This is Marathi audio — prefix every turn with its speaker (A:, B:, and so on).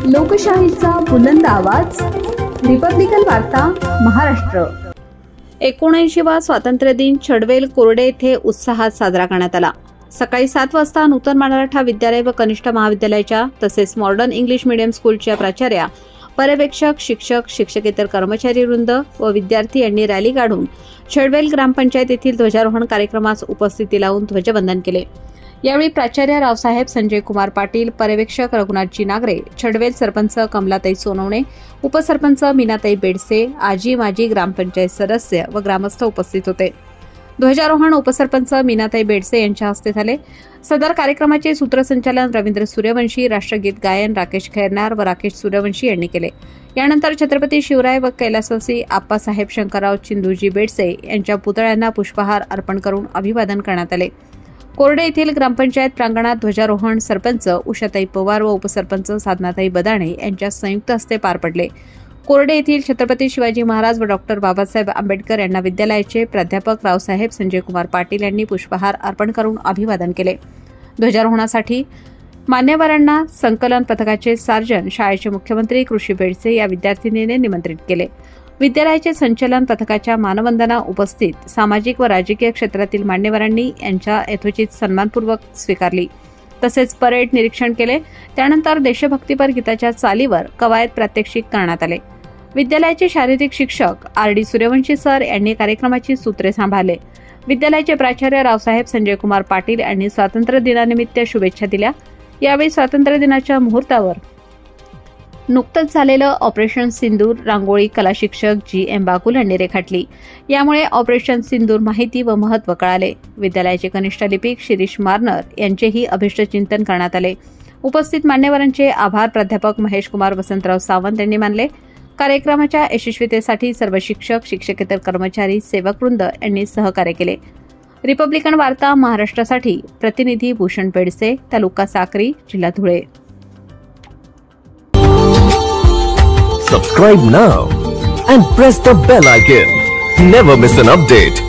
A: लोकशाहीचा बुलंद आवाज, रिपब्लिकन वार्ता महाराष्ट्र। 79वा स्वातंत्र्य दिन चडवेल कोरडे येथे उत्साहात साजरा करण्यात आला। सकाळी 7 वाजता नूतन मराठा विद्यालय व कनिष्ठ महाविद्यालयाच्या तसेच मॉडर्न इंग्लिश मीडियम स्कूलच्या प्राचार्या, पर्यवेक्षक, शिक्षक, शिक्षकेतर कर्मचारी वृंद व विद्यार्थी यांनी रॅली काढून चडवेल ग्रामपंचायत येथील ध्वजारोहण कार्यक्रमास उपस्थिती लावून ध्वजवंदन केले। यावेळी प्राचार्य रावसाहेब संजय कुमार पाटील, पर्यवेक्षक रघुनाथजी नागरे, चडवेल सरपंच कमलाताई सोनवणे, उपसरपंच मीनाताई बेडसे, आजी माजी ग्रामपंचायत सदस्य व ग्रामस्थ उपस्थित होते। ध्वजारोहण उपसरपंच मीनाताई बेडसे यांच्या हस्ते झाले। सदर कार्यक्रमाचे सूत्रसंचालन रवींद्र सूर्यवंशी, राष्ट्रगीत गायन राकेश खैरनार व राकेश सूर्यवंशी यांनी केले। यानंतर छत्रपती शिवराय व कैलासवासी आप्पासाहेब शंकरराव चिंदूजी बेडसे यांच्या पुतळ्यांना पुष्पहार अर्पण करून अभिवादन करण्यात आले। कोरडे येथील ग्रामपंचायत प्रांगणात ध्वजारोहण सरपंच उषाताई पवार व उपसरपंच साधनाताई बदाणे यांच्या संयुक्त हस्ते पार पडले। कोरडे येथील छत्रपती शिवाजी महाराज व डॉक्टर बाबासाहेब आंबेडकर यांना विद्यालयाचे प्राध्यापक रावसाहेब संजय कुमार पाटील यांनी पुष्पहार अर्पण करून अभिवादन केले। ध्वजारोहणासाठी मान्यवरांना संकलन पथकाचे सार्जन, शाळेचे मुख्यमंत्री कृषी बेडसे या विद्यार्थिनीने निमंत्रित केले। विद्यालयाचे संचलन पथकाच्या मानवंदना उपस्थित सामाजिक व राजकीय क्षेत्रातील मान्यवरांनी यांच्या यथोचित सन्मानपूर्वक स्वीकारली। तसेच परेड निरीक्षण केले। त्यानंतर देशभक्तीपर गीताच्या चालीवर कवायत प्रात्यक्षिक करण्यात आले। विद्यालयाचे शारीरिक शिक्षक RD सूर्यवंशी सर यांनी कार्यक्रमाची सूत्रे सांभाळले। विद्यालयाचे प्राचार्य रावसाहेब संजय कुमार पाटील यांनी स्वातंत्र्य दिनानिमित्त शुभेच्छा दिल्या। यावेळी स्वातंत्र्य दिनाच्या मुहूर्तावर नुकतंच झालेलं ऑपरेशन सिंदूर रांगोळी कला शिक्षक GM बाकुल यांनी रेखाटली। यामुळे ऑपरेशन सिंदूर माहिती व महत्त्व कळाले। विद्यालयाचे कनिष्ठ लिपिक शिरीष मारनर यांचेही अभिष्ट चिंतन करण्यात आले। उपस्थित मान्यवरांचे आभार प्राध्यापक महेश कुमार वसंतराव सावंत यांनी मानले। कार्यक्रमाच्या यशस्वीतेसाठी सर्व शिक्षक, शिक्षकेतर कर्मचारी, सेवकवृंद यांनी सहकार्य केले। रिपब्लिकन वार्ता महाराष्ट्रासाठी प्रतिनिधी भूषण पेडसे, तालुका साक्री, जिल्हा Dhule.
B: Subscribe now and press the bell icon. Never miss an update.